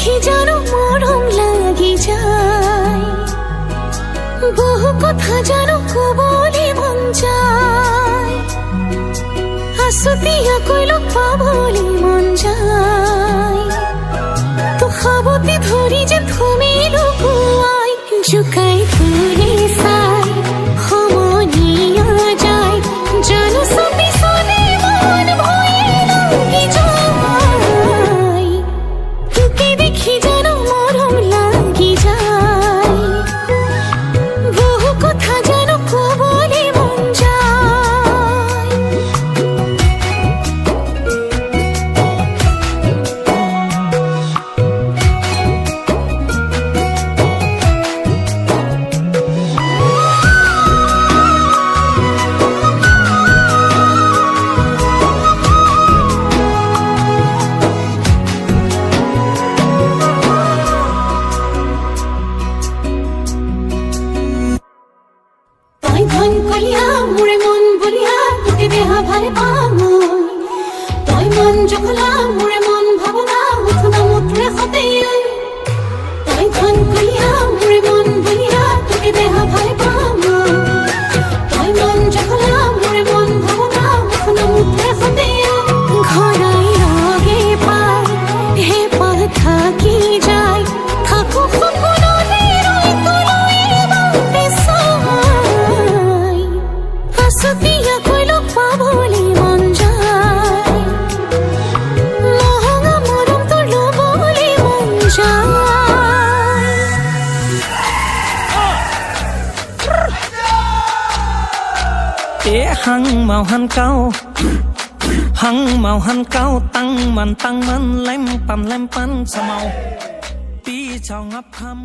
দেখি জানো মরম লাগি যায় বহু কথা জানো কবলে মন যায় আসতিয়া কইল পাবলে মন যায় তো খাবতে ধরি যে তুমি লুকুয়াই জুকাই তুলে সাই সমনিয়া যায় জানো সবই সনে মন ভয়ে লাগি যায় তোকে দেখি জানো মরম লাগি যায় বহু কথা জানো কবলে মন যায় তাই ধন কলিয়া মুড়ে মন বলিয়া তোকে দেহা ভালে পামই তাই মন জখলা মুড়ে মন ভাবনা মুথনা মুত্রে হতে তাই ধন কলিয়া মুড়ে মন বলিয়া তোকে দেহা ভালে পামই তাই মন জখলা মুড়ে মন ভাবনা মুথনা মুত্রে হতে ঘরাই আগে পাই হে পা থাকি যায় থাকো সকলনে রই তুলই বাতে সাই আসতিয়া কইল পাবলে মন যায় মহঙ্গা মরম তোর লবলে মন যায় hăng màu hăng cao tăng man lem pan sa màu pi chào ngắp thăm